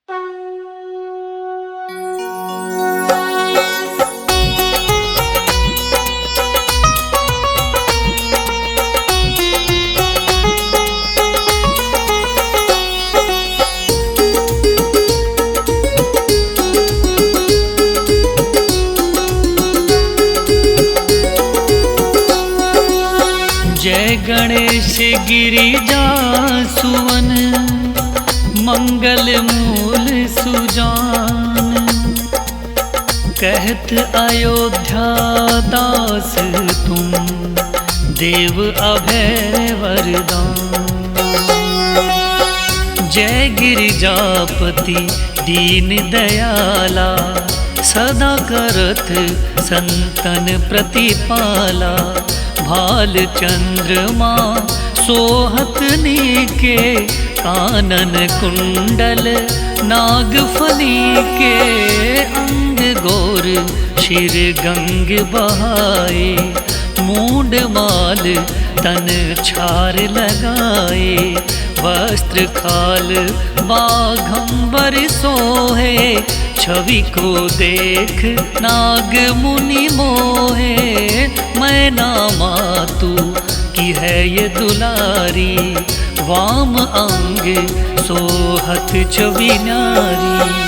जय गणेश गिरिजा सुवन, मंगल मूल सुजान। कहत अयोध्या दास तुम, देव अभय वरदान। जय गिरिजापति दीन दयाला, सदा करत संतन प्रतिपाला। भाल चंद्रमा सोहत नीके, कानन कुंडल नागफनी के। अंग गोर शिर गंग बहाए, मूंड माल तन छार लगाए। वस्त्र खाल बाघंबर सोहे, छवि को देख नाग मुनि मोहे। मैं ना मातु की है ये दुलारी, वाम अंग सोहत छवि नारी।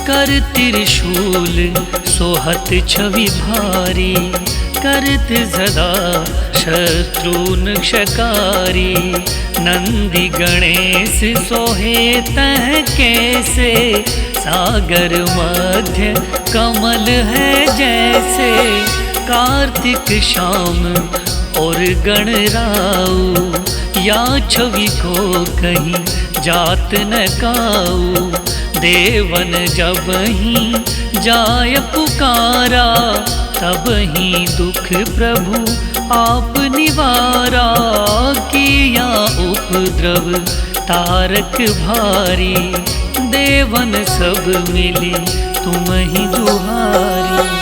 कर त्रिशूल सोहत छवि भारी, करत सदा शत्रुन क्षकारी। नंदी गणेश सोहे तह कैसे, सागर मध्य कमल है जैसे। कार्तिक शाम और गणराऊ, या छवि को कहीं जात न काऊ। देवन जब ही जाय पुकारा, तब ही दुख प्रभु आप निवारा। किया उपद्रव तारक भारी, देवन सब मिली तुम ही दुहारी।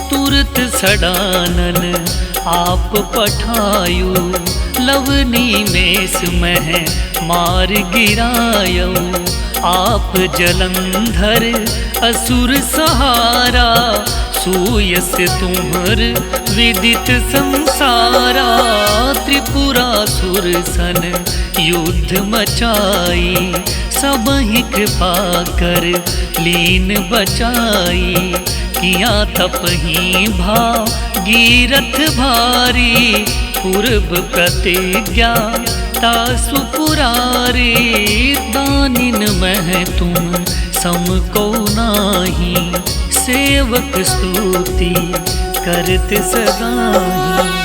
तुरत सडानन आप पठायु, लवनी में मह मार गिरायो। आप जलंधर असुर सहारा, सूयस तुम्हर विदित संसारा। त्रिपुरासुर सन युद्ध मचाई, सब ही कृपा कर लीन बचाई। किया तप ही भागीरथ भारी, पूर्व प्रतिज्ञा तासु पुरारी। दानिन मह तुम सम को नाही, सेवक स्तुति करत सदाही।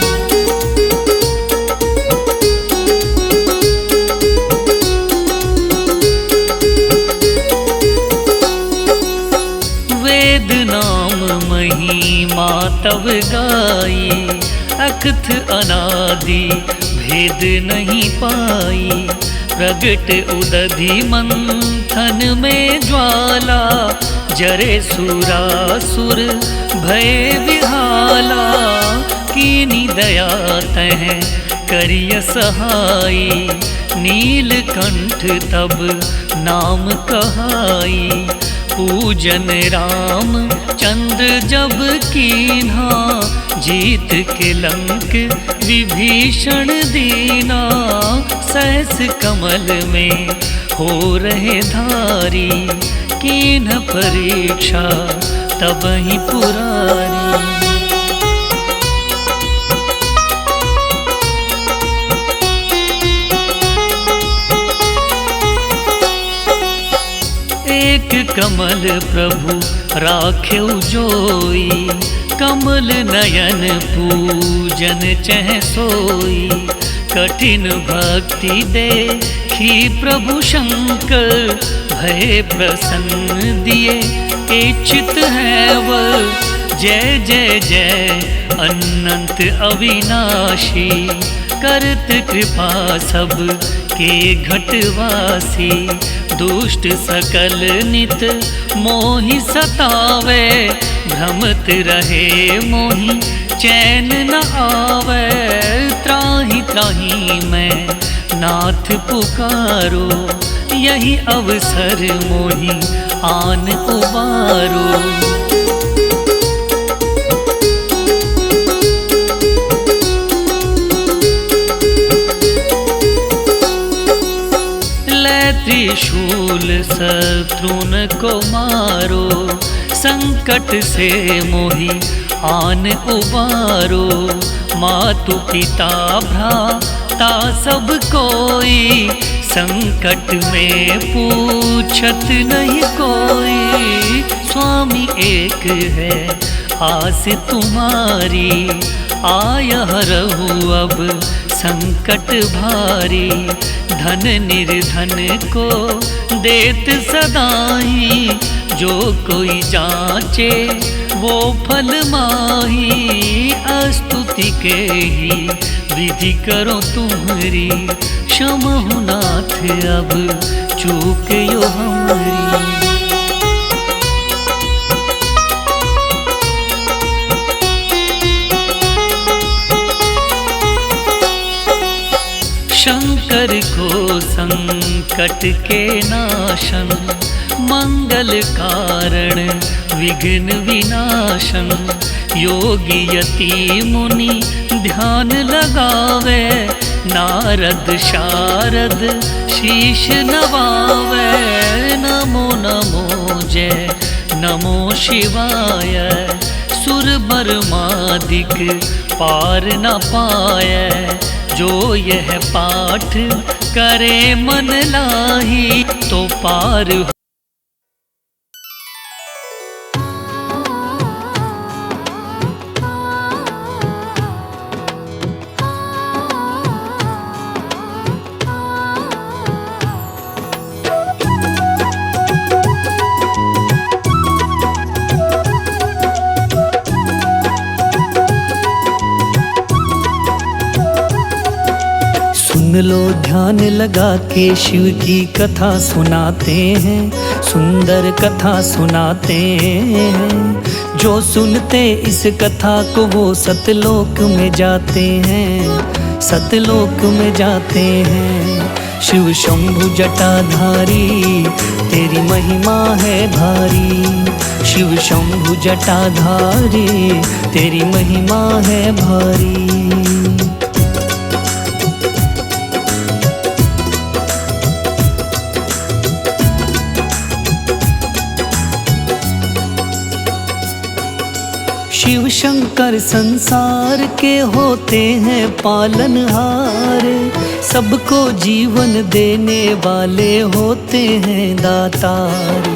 वेद नाम महिमा तव गाई, अकथ अनादि भेद नहीं पाई। प्रगट उदधि मंथन में ज्वाला, जरे सुरासुर भय विहाला। कीनी दया तह करिय सहाई, नीलकंठ तब नाम कहाई। पूजन राम चंद्र जब कीन्हा, जीत के लंक विभीषण दीना। सहस कमल में हो रहे धारी, कीन्ह परीक्षा तब ही पुरारी। एक कमल प्रभु राख्यौ जोई, कमल नयन पूजन चह सोई। कठिन भक्ति देखी प्रभु शंकर, भय प्रसन्न दिए इच्छित है वर। जय जय जय अनंत अविनाशी, करत कृपा सब के घटवासी। दुष्ट सकल नित मोहि सतावे, भ्रमत रहे मोहि चैन न आवे। त्राहि त्राहि मैं नाथ पुकारो, यही अवसर मोहि आन उबारो। त्रिशूल शत्रुन को मारो, संकट से मोहि आन उबारो। मातु पिता भ्राता सब कोई, संकट में पूछत नहीं कोई। स्वामी एक है आस तुम्हारी, आय हरहु अब संकट भारी। धन निर्धन को देत सदाई, जो कोई जाचे वो फल माही। स्तुति के ही विधि करो तुम्हारी, क्षमहु नाथ अब चूक यो हमारी। शंकर को संकट के नाशन, मंगल कारण विघ्न विनाशन। योगी यति मुनि ध्यान लगावे, नारद शारद शीश नवावे। नमो नमो जय नमो शिवाय, सुर बरमादिक पार न पाए। जो यह पाठ करे मन लाही, तो पार हो। सुन लो ध्यान लगा के शिव की कथा सुनाते हैं, सुंदर कथा सुनाते हैं। जो सुनते इस कथा को वो सतलोक में जाते हैं, सतलोक में जाते हैं। शिव शंभु जटाधारी तेरी महिमा है भारी, शिव शंभु जटाधारी तेरी महिमा है भारी। शिव शंकर संसार के होते हैं पालनहार, सबको जीवन देने वाले होते हैं दातार।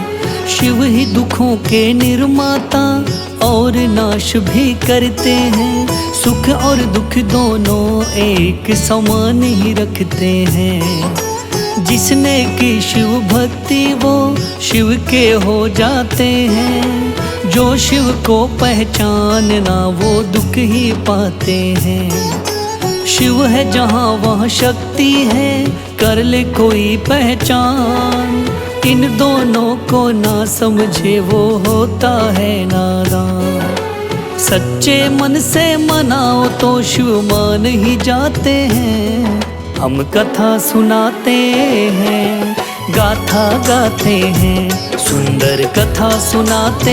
शिव ही दुखों के निर्माता और नाश भी करते हैं, सुख और दुख दोनों एक समान ही रखते हैं। जिसने की शिव भक्ति वो शिव के हो जाते हैं, जो शिव को पहचानना वो दुख ही पाते हैं। शिव है जहाँ वहाँ शक्ति है, कर ले कोई पहचान। इन दोनों को ना समझे वो होता है नादान। सच्चे मन से मनाओ तो शिव मान ही जाते हैं। हम कथा सुनाते हैं, गाथा गाते हैं, सुंदर कथा सुनाते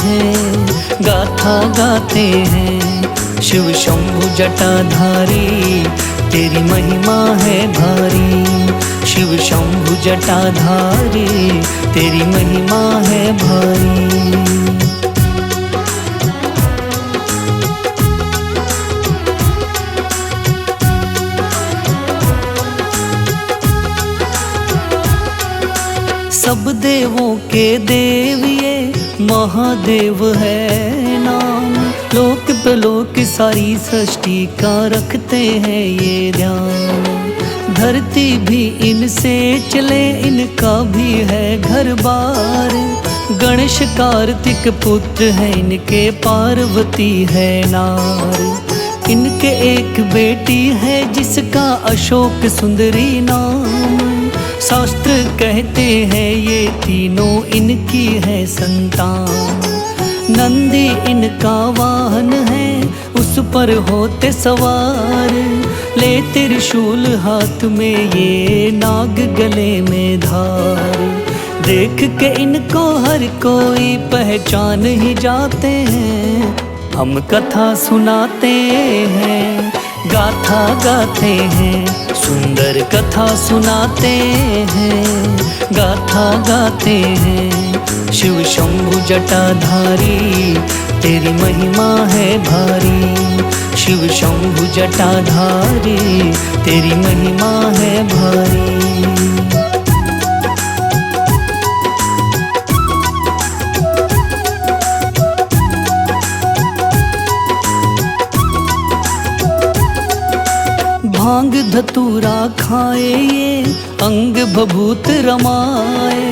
हैं, गाथा गाते हैं। शिव शंभु जटाधारी तेरी महिमा है भारी, शिव शंभु जटाधारी तेरी महिमा है भारी। सब देवों के देव ये महादेव है नाम, लोक प्रलोक सारी सृष्टि का रखते हैं ये ध्यान। धरती भी इनसे चले, इनका भी है घर बार, गणेश कार्तिक पुत्र है इनके, पार्वती है नार। इनके एक बेटी है जिसका अशोक सुंदरी नाम। शास्त्र कहते हैं ये तीनों इनकी है संतान। नंदी इनका वाहन है, उस पर होते सवार। ले त्रिशूल हाथ में, ये नाग गले में धार। देख के इनको हर कोई पहचान ही जाते हैं। हम कथा सुनाते हैं, गाथा गाते हैं, सुंदर कथा सुनाते हैं, गाथा गाते हैं। शिव शंभु जटाधारी, तेरी महिमा है भारी। शिव शंभु जटाधारी, तेरी महिमा है भारी। भांग धतूरा खाए ये, अंग भभूत रमाए।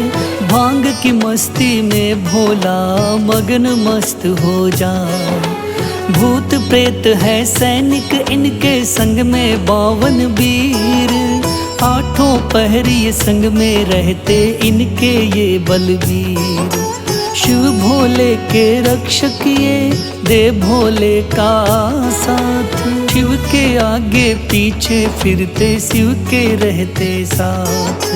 भांग की मस्ती में भोला मगन मस्त हो जाए। भूत प्रेत है सैनिक इनके, संग में 52 वीर। आठों पहरी संग में रहते इनके ये बलवीर। शिव भोले के रक्षक ये, दे भोले का साथ। शिव के आगे पीछे फिरते, शिव के रहते साथ।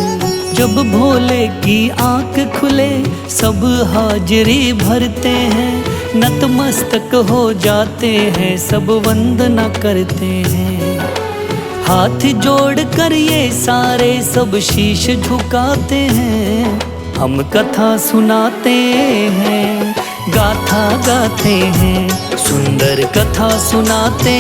जब भोले की आंख खुले, सब हाजिरी भरते हैं। नतमस्तक हो जाते हैं, सब वंदना करते हैं। हाथ जोड़ कर ये सारे सब शीश झुकाते हैं। हम कथा सुनाते हैं, गाथा गाते हैं, सुंदर कथा सुनाते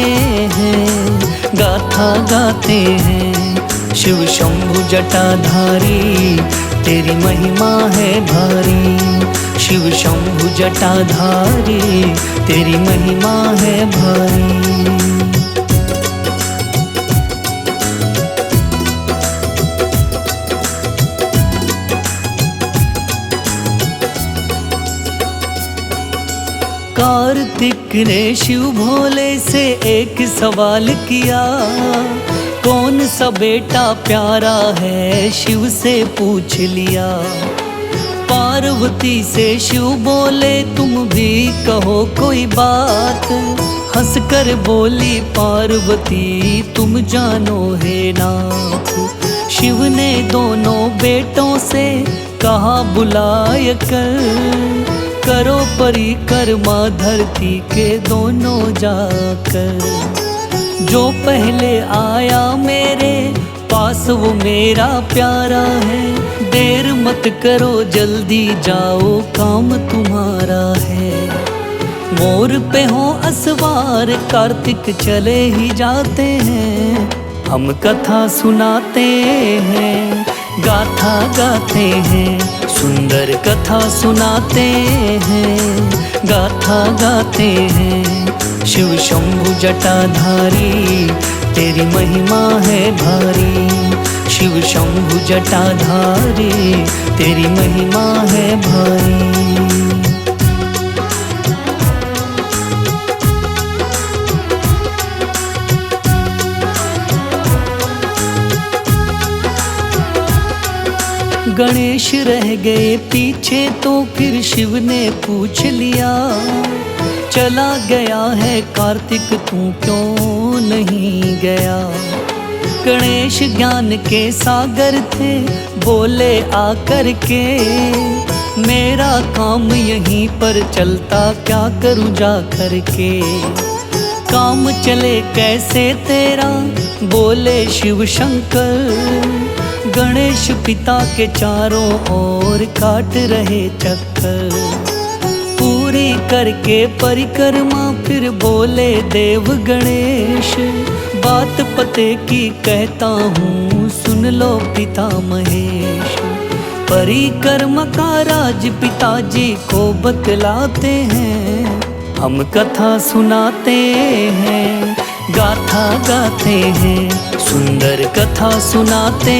हैं, गाथा गाते हैं। शिव शंभु जटाधारी, तेरी महिमा है भारी। शिव शंभु जटाधारी, तेरी महिमा है भारी। कार्तिक ने शिव भोले से एक सवाल किया, कौन सा बेटा प्यारा है, शिव से पूछ लिया। पार्वती से शिव बोले, तुम भी कहो कोई बात। हंसकर बोली पार्वती, तुम जानो है नाथ। शिव ने दोनों बेटों से कहा बुलाय कर, करो परिक्रमा धरती के दोनों जाकर। जो पहले आया मेरे पास वो मेरा प्यारा है। देर मत करो जल्दी जाओ, काम तुम्हारा है। मोर पे हो असवार, कार्तिक चले ही जाते हैं। हम कथा सुनाते हैं, गाथा गाते हैं, सुंदर कथा सुनाते हैं, गाथा गाते हैं। शिव शंभु जटाधारी, तेरी महिमा है भारी। शिव शंभु जटाधारी, तेरी महिमा है भारी। गणेश रह गए पीछे, तो फिर शिव ने पूछ लिया, चला गया है कार्तिक तू क्यों नहीं गया। गणेश ज्ञान के सागर थे, बोले आकर के, मेरा काम यहीं पर चलता, क्या करूँ जा कर के। काम चले कैसे तेरा, बोले शिव शंकर। गणेश पिता के चारों ओर काट रहे चक्कर। पूरी करके परिक्रमा फिर बोले देव गणेश, बात पते की कहता हूँ सुन लो पिता महेश। परिक्रमा का राज पिताजी को बतलाते हैं। हम कथा सुनाते हैं, गाथा गाते हैं, सुंदर कथा सुनाते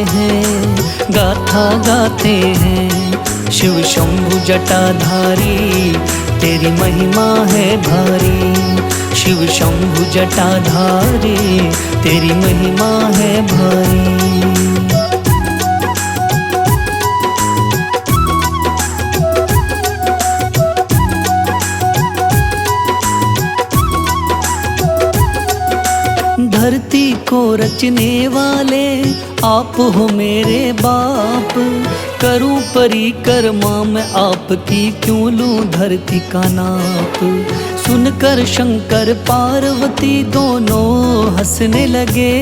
हैं, गाथा गाते हैं। शिव शंभु जटाधारी तेरी महिमा है भारी। शिव शंभु जटाधारी तेरी महिमा है भारी। धरती को रचने वाले आप हो मेरे बाप। करूं परिक्रमा मैं आपकी, क्यों लूं धरती का नाप। सुनकर शंकर पार्वती दोनों हंसने लगे।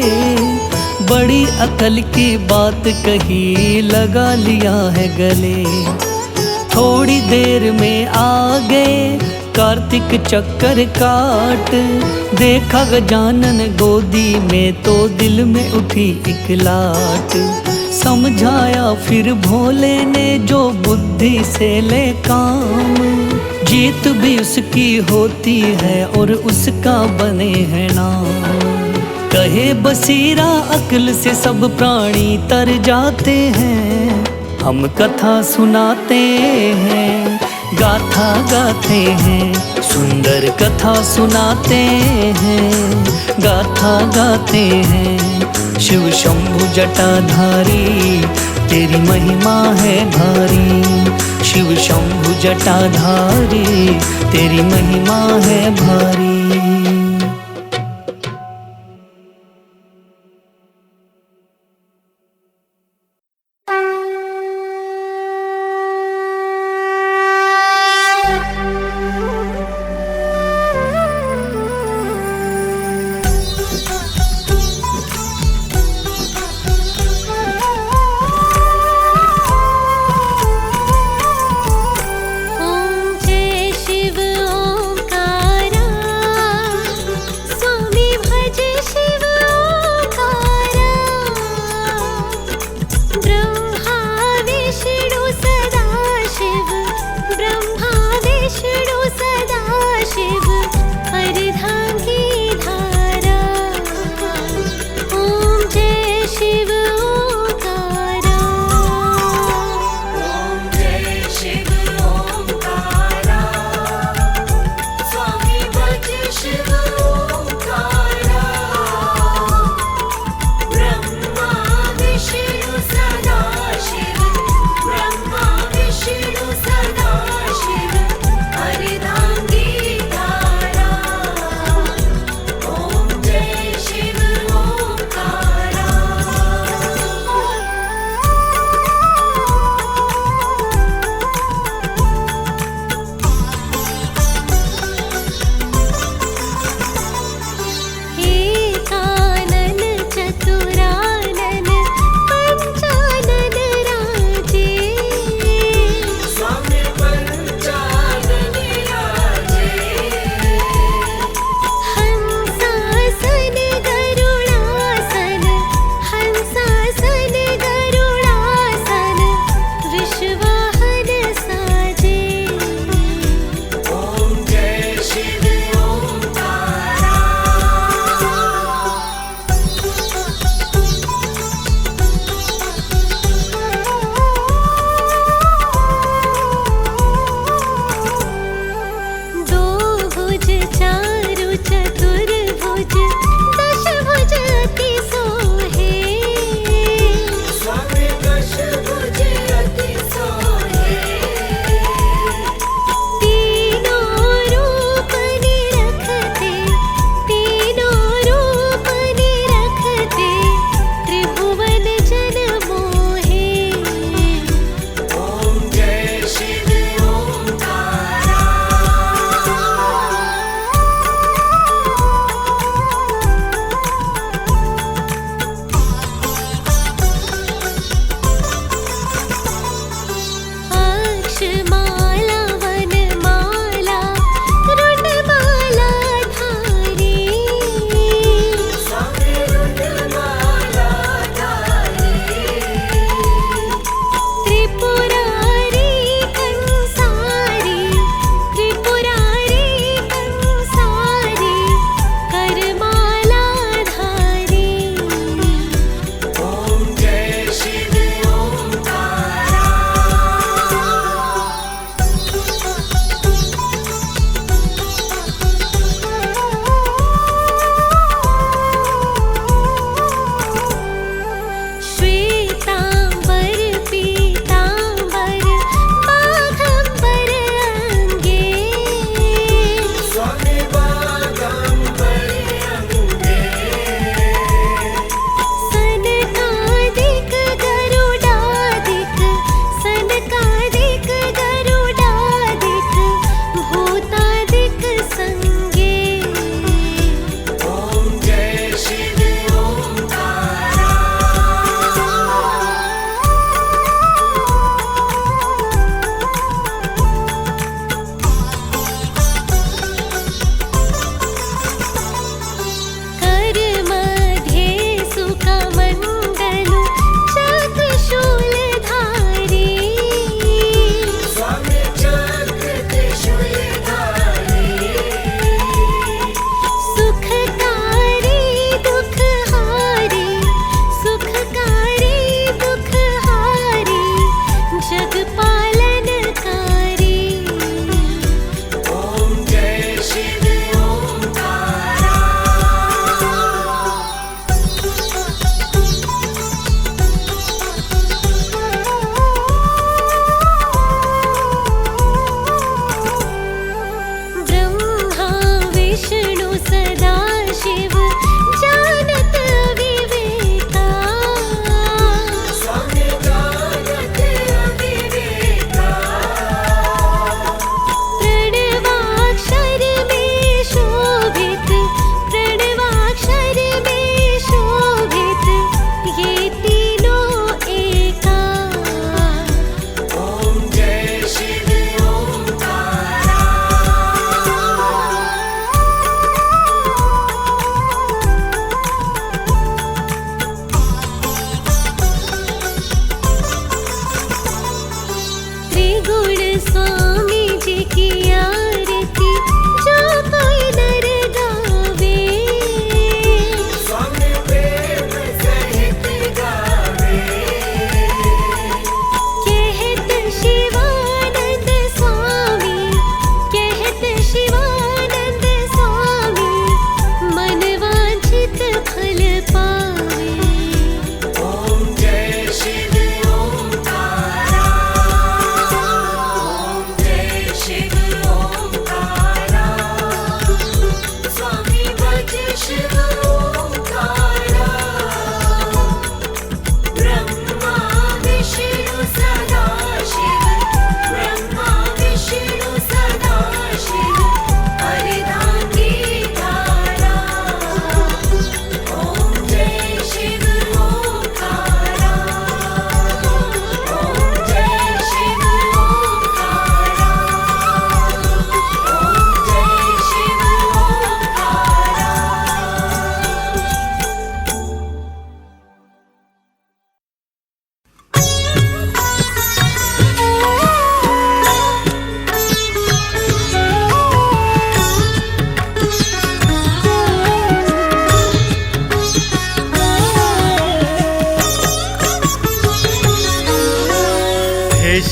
बड़ी अकल की बात कही, लगा लिया है गले। थोड़ी देर में आ गए कार्तिक चक्कर काट। देखा गजानन गोदी में तो दिल में उठी एक लाट। समझाया फिर भोले ने जो बुद्धि से ले काम। जीत भी उसकी होती है और उसका बने है नाम। कहे बसीरा अक्ल से सब प्राणी तर जाते हैं। हम कथा सुनाते हैं, गाथा गाते हैं। सुंदर कथा सुनाते हैं, गाथा गाते हैं। शिव शंभु जटाधारी तेरी महिमा है भारी। शिव शंभु जटाधारी तेरी महिमा है भारी। जय शिव ओंकारा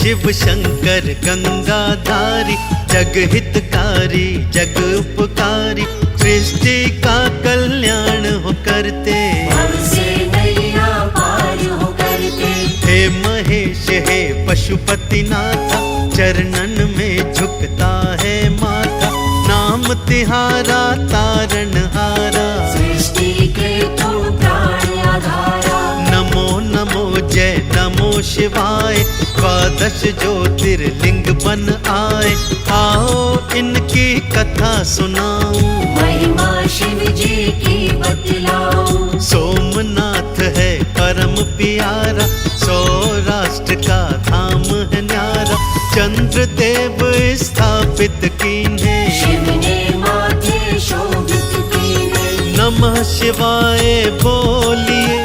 शिव शंकर गंगाधारी, जग हितकारी जग उपकारी, सृष्टि का कल्याण हो करते। हमसे नैया पार हो करते। हे महेश हे पशुपतिनाथा, चरणन में झुकता है माथा, नाम तिहारा तारणहारा, सृष्टि के तुम प्राण आधारा। नमो नमो जय नमो शिवाय, द्वादश ज्योतिर्लिंग बन आए, आओ इनकी कथा सुनाऊं, महिमा शिव जी की बतलाऊं। सोमनाथ है परम प्यारा, सौराष्ट्र का धाम है न्यारा, चंद्र देव स्थापित कीन्हे, शिव ने माथे शोभित कीने। नमः शिवाय बोलिए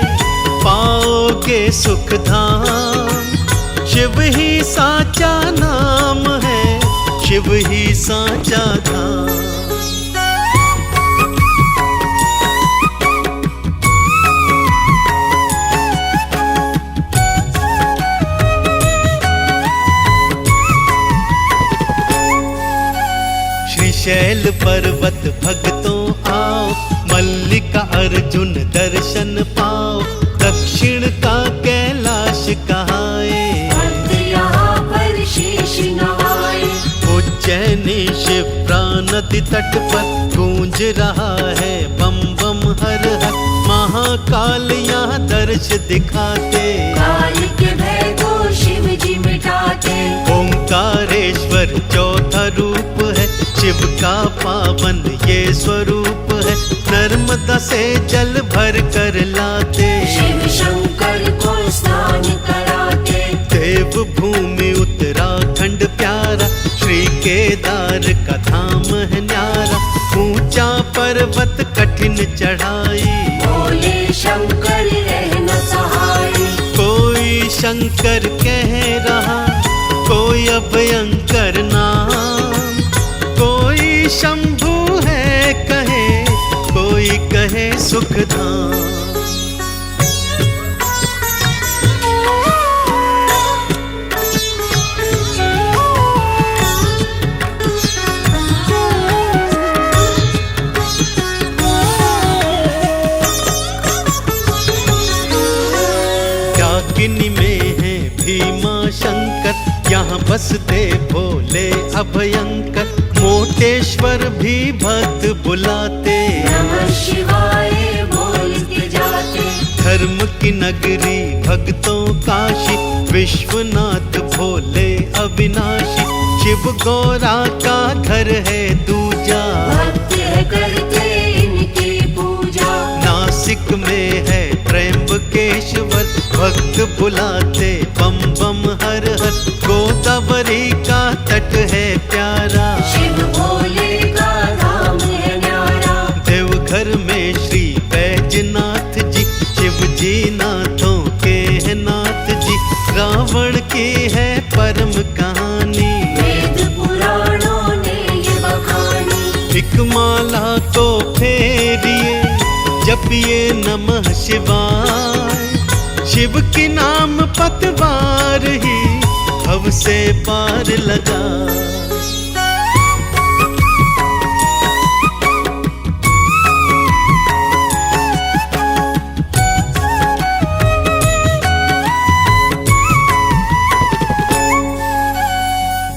पाओगे सुख धाम, शिव ही साचा नाम है, शिव ही साचा धाम। शैल पर्वत भक्तों आओ, मल्लिका अर्जुन दर्शन पाओ, दक्षिण का कैलाश कहाए, भक्त यहाँ पर शीश नवाए। उज्जैनी शिप्रा नदी तट पर गूंज रहा है बम बम हर हर, महाकाल यहाँ दर्श दिखाते, काल के भय को शिव जी मिटाते। ओंकारेश्वर चौथा रूप है, शिव का पावन ये स्वरूप है, नर्मदा से जल भर कर लाते, शिव शंकर को स्नान कराते। देव भूमि उत्तराखंड प्यारा, श्री केदार का धाम है न्यारा, ऊंचा पर्वत कठिन चढ़ाई, भोले शंकर रहना सहाय। कोई शंकर कह रहा कोई अभयंकर नाम, कोई शंभु है कहे कोई कहे सुखधाम। डाकिनी में है भीमा शंकर, यहाँ बसते भोले अभयंकर, मोटेश्वर भी भक्त बुलाते, नमः शिवाय बोलते जाते। धर्म की नगरी भक्तों काशी, विश्वनाथ भोले अविनाशी, शिव गौरा का घर है दूजा, भक्त करते इनकी पूजा। नासिक में है त्र्यंबकेश्वर, भक्त बुलाते बम बम हर हर, गोदावरी का तट है प्यारा, शिव भोले का धाम है न्यारा। देवघर में श्री बैजनाथ जी, शिव जी नाथों के हैं नाथ जी, रावण की है परम कहानी, वेद पुराणों ने ये बखानी। एक माला को फेरिए जपिए नमः शिवाय, शिव की नाम पतवार ही भव से पार लगा।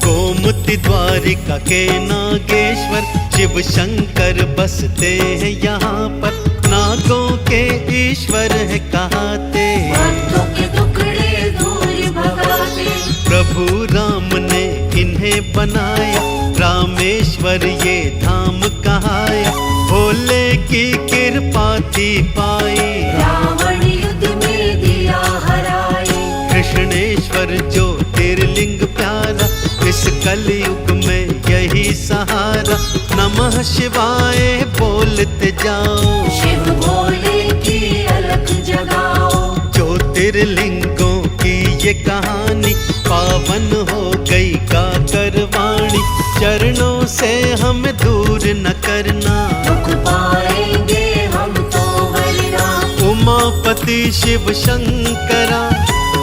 गोमती द्वारिका के नागेश्वर, शिव शंकर बसते हैं यहाँ पर, नागों के ईश्वर है कहाते, भक्तों के टुकड़े दूर भगाते। प्रभु राम ने इन्हें बनाया, रामेश्वर ये धाम कहाया, भोले की कृपा थी पाई, रावण युद्ध में दिया हराए। कृष्णेश्वर ज्योतिर्लिंग प्यारा, इस कलयुग में यही सहारा, नमः शिवाय बोलते जाओ, शिव भोले की अलख जगाओ। ज्योतिर्लिंगों की ये कहानी, पावन हो गई गाकर वाणी, चरणों से हम दूर न करना, दुख पाएंगे हम तो वरना। उमापति शिव शंकरा,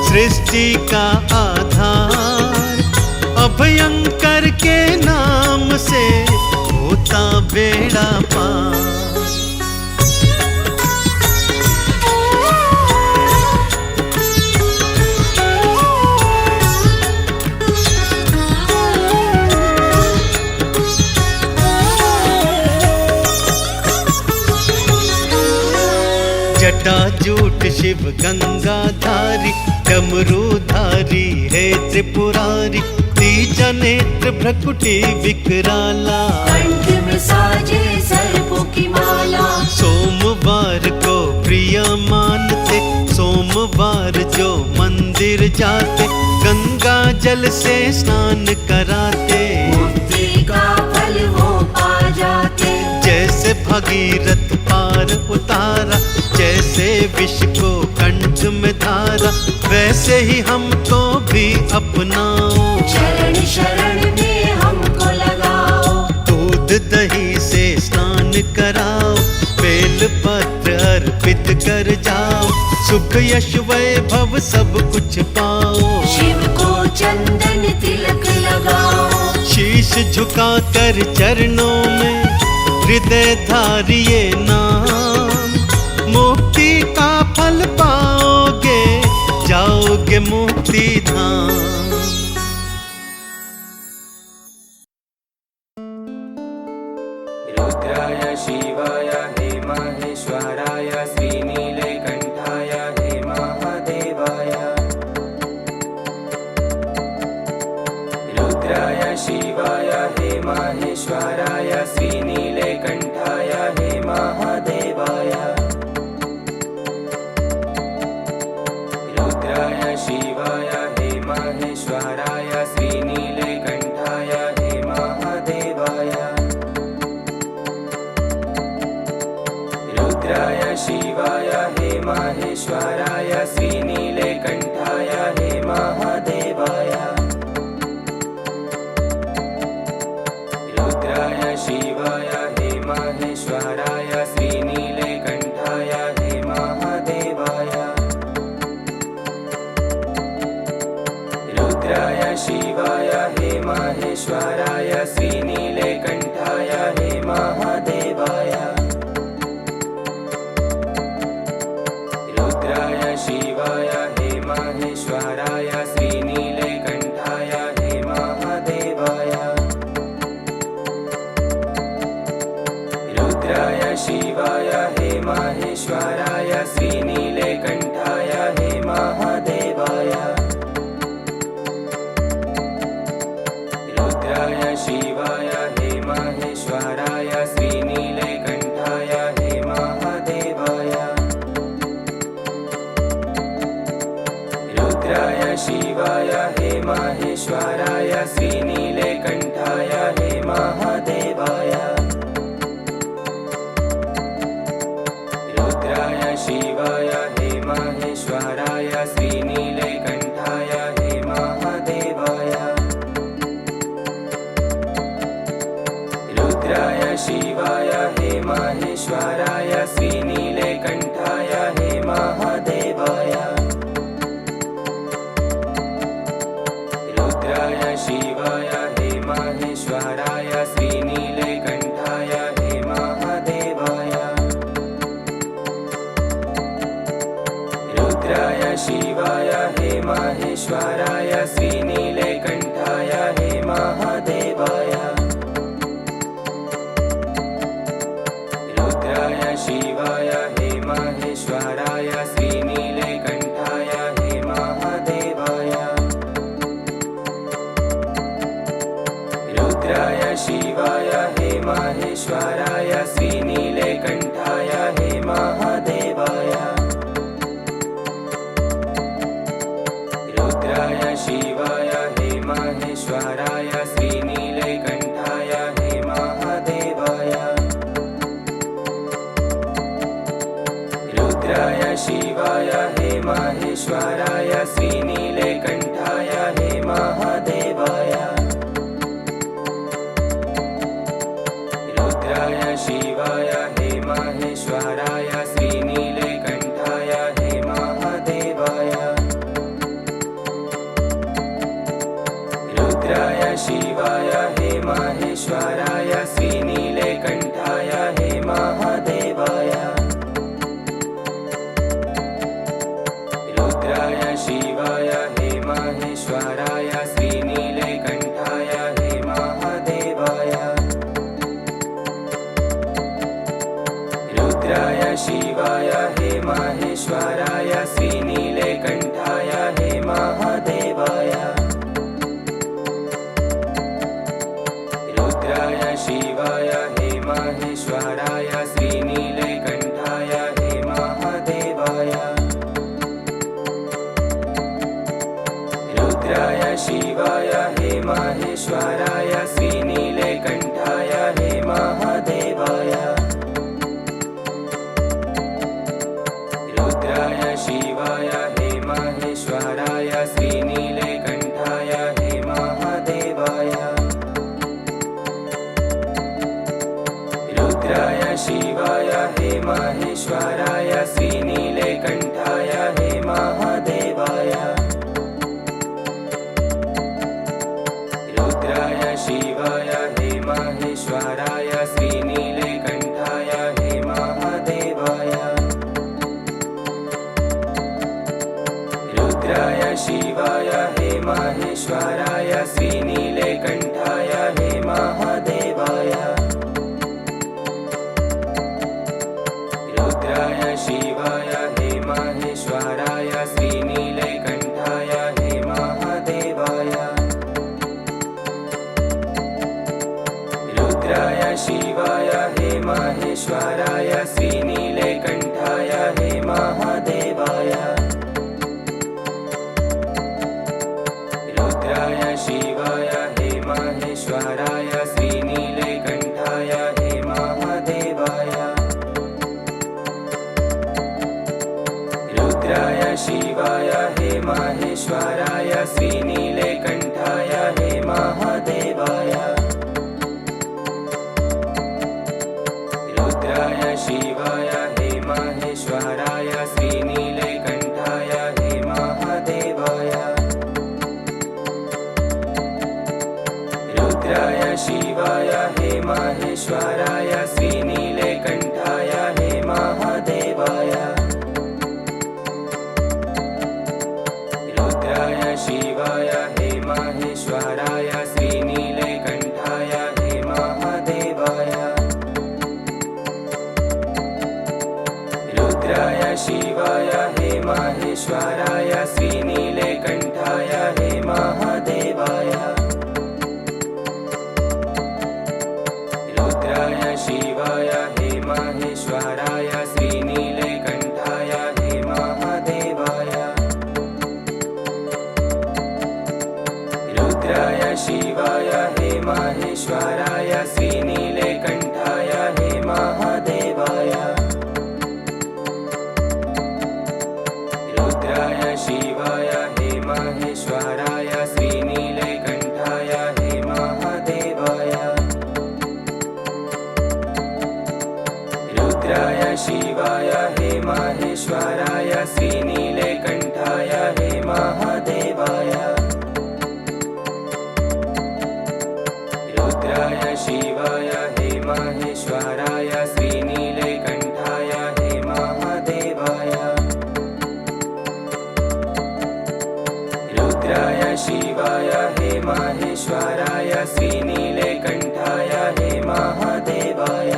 सृष्टि का आधार, अभयंकर के नाम से होता बेड़ा पार। जटाजूट शिव गंगाधारी, डमरूधारी है त्रिपुरारी, तीजा नेत्र भ्रकुटी विकराला, कंठ में साजे सर्पों की माला। सोमवार को प्रिय मानते, सोमवार जो मंदिर जाते, गंगा जल से स्नान कराते, मुक्ति का फल वो पा जाते। जैसे भगीरथ पार उतारा, जैसे विष को कंठ में धारा, वैसे ही हमको भी अपनाओ, शरण शरण में हमको लगाओ। दूध दही से स्नान कराओ, बेल पत्र अर्पित कर जाओ, सुख यश वैभव सब कुछ पाओ। शिव को चंदन तिलक लगाओ, शीश झुका कर चरणों में हृदय धारिये नाम, मुक्ति का फल पाओगे, जाओगे मुक्ति धाम। रुद्राय शिवाय हे महेश्वराय, श्रीनीलकंठाय हे महादेवाय। रुद्राय शिवाय हे महेश्वराय, श्रीनीलकंठाय हे महादेवाय। रुद्राय शिवाय हे महेश्वराय, श्रीनीलकंठाय हे महादेवाय। रुद्राय शिवाय हे महेश्वराय, श्रीनीलकंठाय हे महादेवाय। रुद्राय शिवाय हे महेश्वराय, श्रीनीलकंठाय हे महादेवाय। रुद्राय शिवाय हे महेश्वराय, श्रीनीलकंठाय हे महादेवाय। रुद्राय शिवाय हे महेश्वराय, श्रीनीलकंठाय हे महादेवाय। रुद्राय शिवाय हे महेश्वराय, श्रीनीलकंठाय हे महादेवाय। रुद्राय शिवाय हे महेश्वराय, श्रीनीलकंठाय हे महादेवाय। रुद्राय शिवाय हे महेश्वराय, श्रीनीलकंठाय हे महादेवाय। रुद्राय शिवाय हे महेश्वराय, श्रीनीलकंठाय हे महादेवाय। रुद्राय शिवाय हे महेश्वराय, श्रीनीलकंठाय हे महादेवाय। रुद्राय शिवाय हे महेश्वराय, श्रीनीलकंठाय हे महादेवाय। रुद्राय शिवाय हे महेश्वराय, श्रीनीलकंठाय हे महादेवाय। रुद्राय शिवाय हे महेश्वराय, श्रीनीलकंठाय हे महादेवाय। रुद्राय शिवाय हे महेश्वराय, श्रीनीलकंठाय हे महादेवाय। रुद्राय शिवाय हे महेश्वराय, श्रीनीलकंठाय हे महादेवाय। रुद्राय शिवाय हे महेश्वराय, श्रीनीलकंठाय हे महादेवाय। रुद्राय शिवाय हे महेश्वराय, श्रीनीलकंठाय हे महादेवाय। रुद्राय रुद्राय शिवाय हे माहेश्वराय श्रीनीलकण्ठाय हे महादेवाय रुद्राय शिवाय हे माहेश्वराय श्रीनीलकण्ठाय हे महादेवाय रुद्राय शिवाय हे माहेश्वराय श्रीनीलकण्ठाय हे महादेवाय रुद्राय शिवाय हे माहेश्वराय श्रीनीलकण्ठाय हे महादेवाय रुद्राय शिवाय हे माहेश्वराय श्रीनीलकण्ठाय हे महादेवाय रुद्राय शिवाय हे माहेश्वराय श्रीनीलकण्ठाय हे महादेवाय रुद्राय शिवाय हे माहेश्वराय श्रीनीलकण्ठाय हे महादेवाय रुद्राय शिवाय हे माहेश्वराय श्रीनीलकण्ठाय हे महादेवाय रुद्राय शिवाय हे माहेश्वराय श्रीनीलकण्ठाय हे महादेवाय रुद्राय शिवाय हे माहेश्वराय श्रीनीलकण्ठाय हे महादेवाय रुद्राय शिवाय हे माहेश्वराय श्रीनीलकण्ठाय हे महादेवाय रुद्राय शिवाय हे माहेश्वराय श्रीनीलकण्ठाय हे महादेवाय रुद्राय शिवाय हे माहेश्वराय श्रीनीलकण्ठाय हे महादेवाय रुद्राय शिवाय हे माहेश्वराय श्रीनीलकण्ठाय हे महादेवाय रुद्राय शिवाय हे माहेश्वराय श्रीनीलकण्ठाय हे महादेवाय रुद्राय शिवाय हे माहेश्वराय श्रीनीलकण्ठाय हे महादेवाय रुद्राय शिवाय हे माहेश्वराय श्रीनीलकण्ठाय हे महादेवाय रुद्राय शिवाय हे माहेश्वराय श्रीनीलकण्ठाय हे महादेवाय रुद्राय शिवाय हे माहेश्वराय श्रीनीलकण्ठाय हे महादेवाय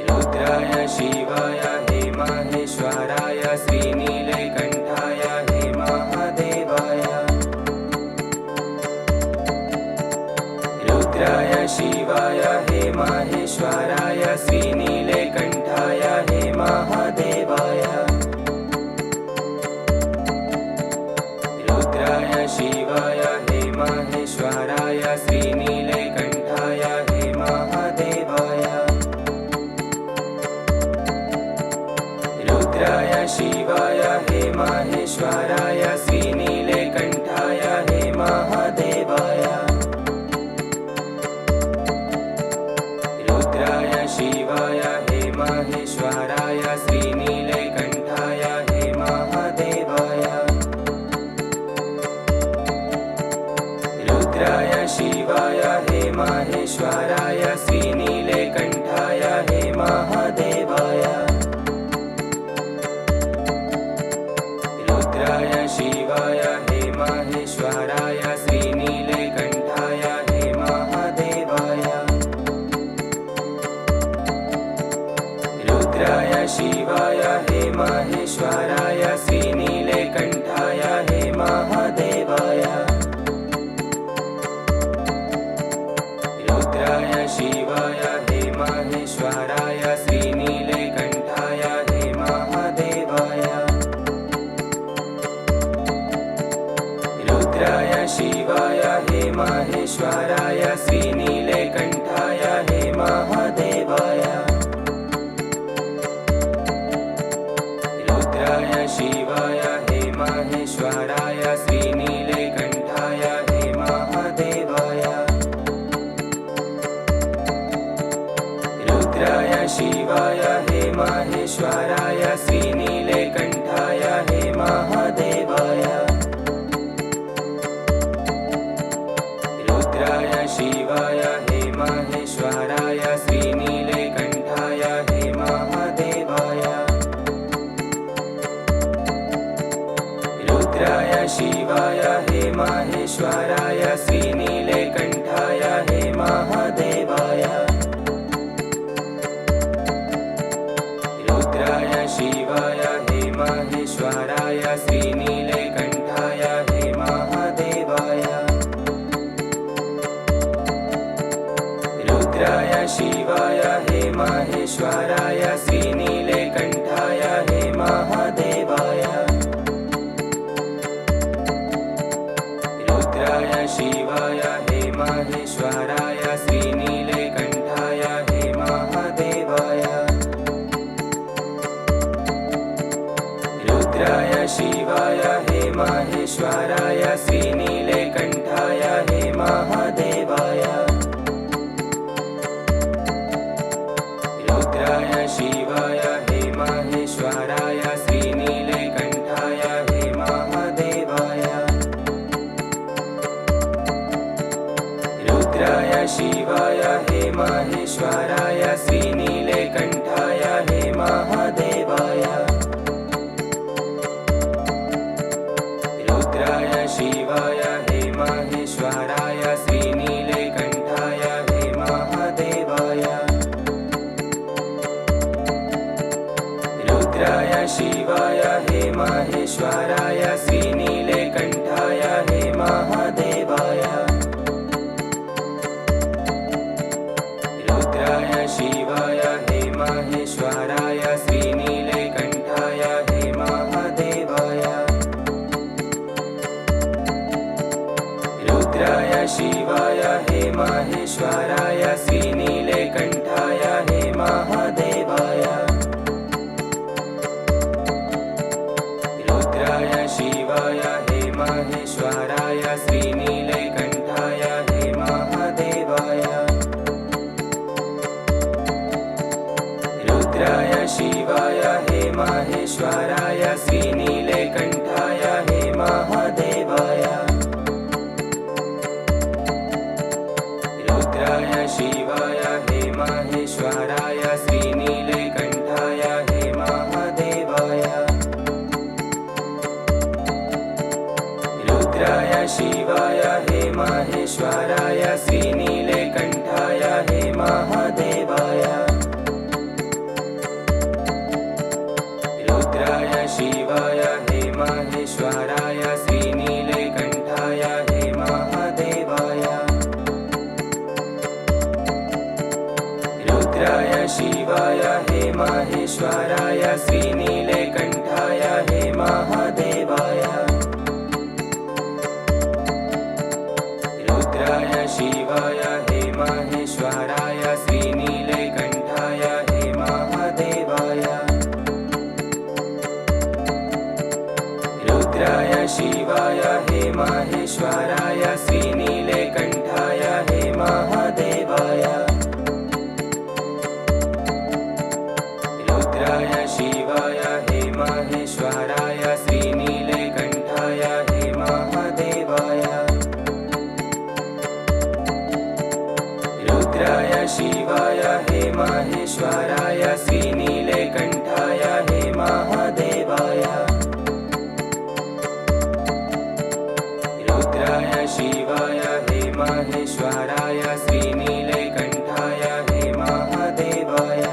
रुद्राय शिवाय हे माहेश्वराय श्रीनीलकण्ठाय हे महादेवाय रुद्राय शिवाय हे माहेश्वराय श्रीनीलकण्ठाय हे महादेवाय रुद्राय शिवाय हे माहेश्वराय श्रीनीलकण्ठाय हे महादेवाय रुद्राय शिवाय हे माहेश्वराय श्रीनीलकण्ठाय हे महादेवाय रुद्राय शिवाय हे माहेश्वराय श्रीनीलकण्ठाय हे महादेवाय रुद्राय शिवाय हे माहेश्वराय श्रीनीलकण्ठाय हे महादेवाय रुद्राय शिवाय हे माहेश्वराय श्रीनीलकण्ठाय हे महादेवाय रुद्राय शिवाय हे माहेश्वराय श्रीनीलकण्ठाय हे महादेवाय रुद्राय शिवाय हे माहेश्वराय श्रीनीलकण्ठाय हे महादेवाय महेश्वराय श्रीनीलकण्ठाय हे महादेवाय रुद्राय शिवाय हे महेश्वराय श्रीनीलकण्ठाय हे महादेवाय रुद्राय शिवाय हे महेश्वराय श्रीनीलकण्ठाय हे महादेवाय रुद्राय शिवाय हे महेश्वराय श्रीनीलकण्ठाय हे महादेवाय रुद्राय शिवाय हे महेश्वराय श्रीनीलकण्ठाय हे महादेवाय रुद्राय शिवाय हे महेश्वराय श्रीनीलकण्ठाय हे महादेवाय रुद्राय शिवाय हे महेश्वराय श्रीनीलकण्ठाय हे महादेवाय रुद्राय शिवाय हे महेश्वराय श्रीनीलकण्ठाय हे महादेवाय रुद्राय शिवाय हे महेश्वराय श्रीनीलकण्ठाय हे महादेवाय रुद्राय शिवाय हे महेश्वराय श्रीनीलकण्ठाय हे महादेवाय रुद्राय शिवाय हे महेश्वराय श्रीनीलकण्ठाय हे महादेवाय रुद्राय शिवाय हे महेश्वराय श्रीनीलकण्ठाय हे महादेवाय रुद्राय शिवाय हे महेश्वराय श्रीनीलकण्ठाय हे महादेवाय रुद्राय शिवाय हे महेश्वराय श्रीनीलकण्ठाय हे महादेवाय रुद्राय शिवाय हे महेश्वराय श्रीनीलकण्ठाय हे महादेवाय रुद्राय शिवाय हे महेश्वराय श्रीनीलकण्ठाय हे महादेवाय रुद्राय शिवाय हे महेश्वराय श्रीनीलकण्ठाय हे महादेवाय रुद्राय शिवाय हे महेश्वराय श्रीनीलकण्ठाय हे महादेवाय रुद्राय शिवाय हे महेश्वराय श्रीनीलकण्ठाय हे महादेवाय रुद्राय शिवाय हे महेश्वराय श्रीनीलकण्ठाय हे महादेवाय रुद्राय शिवाय हे महेश्वराय श्रीनीलकण्ठाय हे महादेवाय रुद्राय शिवाय हे महेश्वराय श्रीनीलकण्ठाय हे महादेवाय रुद्राय शिवाय हे महेश्वराय श्रीनीलकण्ठाय हे महादेवाय रुद्राय शिवाय हे महेश्वराय श्रीनीलकण्ठाय हे महादेवाय रुद्राय शिवाय हे महेश्वराय श्रीनीलकण्ठाय हे महादेवाय रुद्राय शिवाय हे महेश्वराय श्रीनीलकण्ठाय हे महादेवाय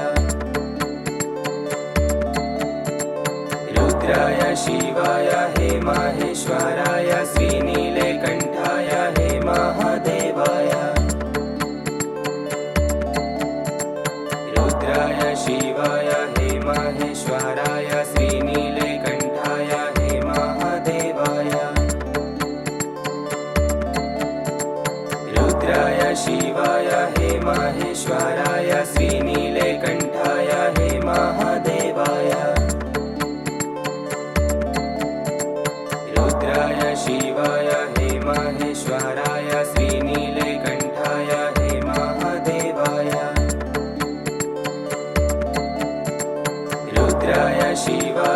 रुद्राय शिवाय हे महेश्वराय श्रीनीलकण्ठाय हे महादेवाय रुद्राय शिवाय हे महेश्वराय श्रीनीलकण्ठाय हे महादेवाय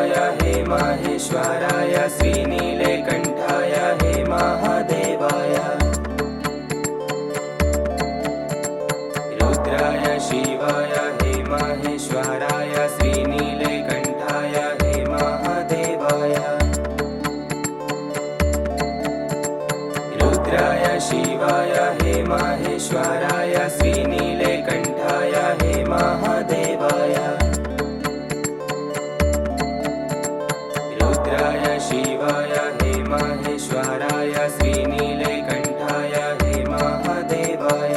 शिवाय हे माहेश्वराय श्रीनीलकण्ठाय हे महादेवाय रुद्राय शिवाय हे माहेश्वराय श्रीनीलकण्ठाय हे महादेवाय रुद्राय शिवाय हे माहेश्वराय श्रीनीलकण्ठाय हे महादेवाय रुद्राय शिवाय हे माहेश्वराय श्रीनीलकण्ठाय हे महादेवाय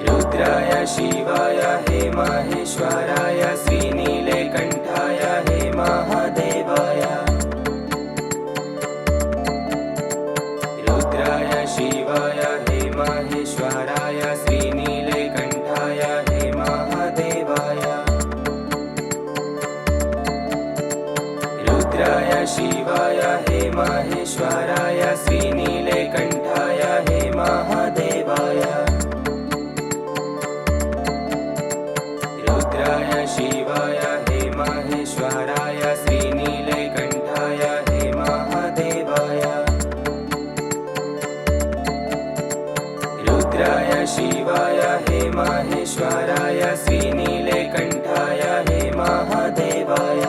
रुद्राय शिवाय हे माहेश्वराय श्रीनीलकण्ठाय हे महादेवाय रुद्राय शिवाय हे माहेश्वराय श्रीनीलकण्ठाय हे महादेवाय रुद्राय शिवाय हे माहेश्वराय श्रीनीलकण्ठाय हे महादेवाय रुद्राय शिवाय हे माहेश्वराय श्रीनीलकण्ठाय हे महादेवाय रुद्राय शिवाय हे माहेश्वराय श्रीनीलकण्ठाय हे महादेवाय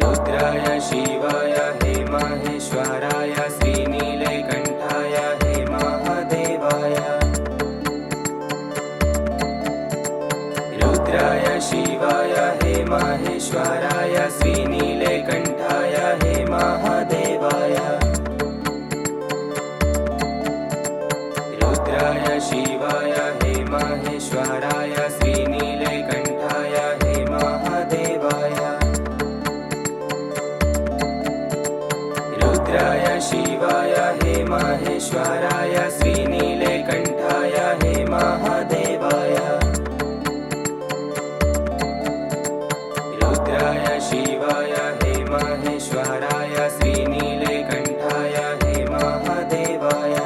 रुद्राय शिवाय हे माहेश्वराय श्रीनीलकण्ठाय हे महादेवाय रुद्राय शिवाय हे माहेश्वराय श्रीनीलकण्ठाय हे महादेवाय रुद्राय शिवाय हे माहेश्वराय श्रीनीलकण्ठाय हे महादेवाय रुद्राय शिवाय हे माहेश्वराय श्रीनीलकण्ठाय हे महादेवाय रुद्राय शिवाय हे माहेश्वराय श्रीनीलकण्ठाय हे महादेवाय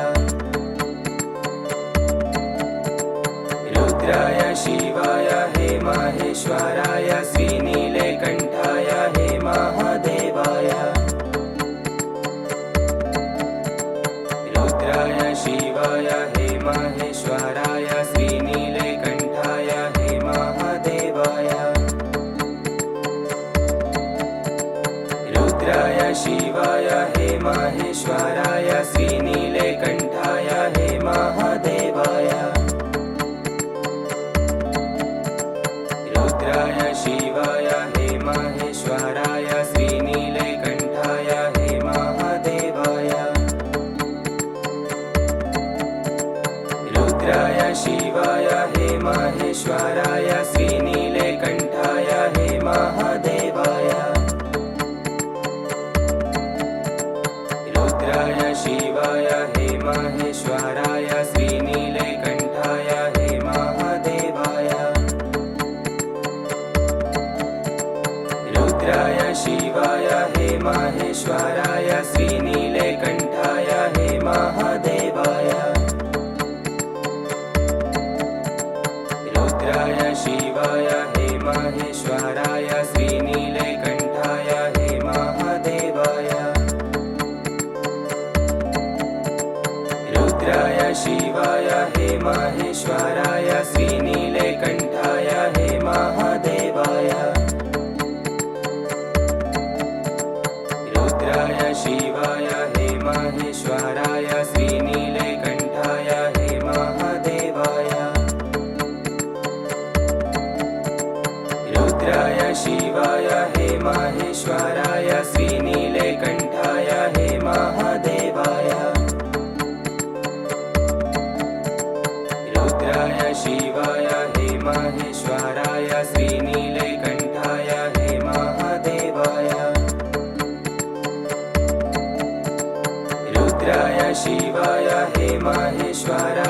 रुद्राय शिवाय हे माहेश्वराय श्रीनीलकण्ठाय हे महादेवाय रुद्राय शिवाय हे माहेश्वराय श्रीनीलकण्ठाय हे महादेवाय रुद्राय शिवाय हे माहेश्वराय श्रीनीलकण्ठाय हे महादेवाय रुद्राय शिवाय हे माहेश्वराय श्रीनीलकण्ठाय हे महादेवाय रुद्राय शिवाय हे माहेश्वराय श्रीनीलकण्ठाय हे महादेवाय रुद्राय शिवाय हे माहेश्वराय श्रीनीलकण्ठाय हे महादेवाय रुद्राय शिवाय हे माहेश्वराय श्रीनीलकण्ठाय हे महादेवाय रुद्राय शिवाय हे माहेश्वराय श्रीनीलकण्ठाय हे महादेवाय रुद्राय शिवाय हे माहेश्वराय श्रीनीलकण्ठाय हे महादेवाय रुद्राय शिवाय हे माहेश्वराय श्रीनीलकण्ठाय हे महादेवाय रुद्राय शिवाय हे माहेश्वराय श्रीनीलकण्ठाय हे महादेवाय रुद्राय शिवाय हे माहेश्वराय श्रीनीलकण्ठाय हे महादेवाय रुद्राय शिवाय हे माहेश्वराय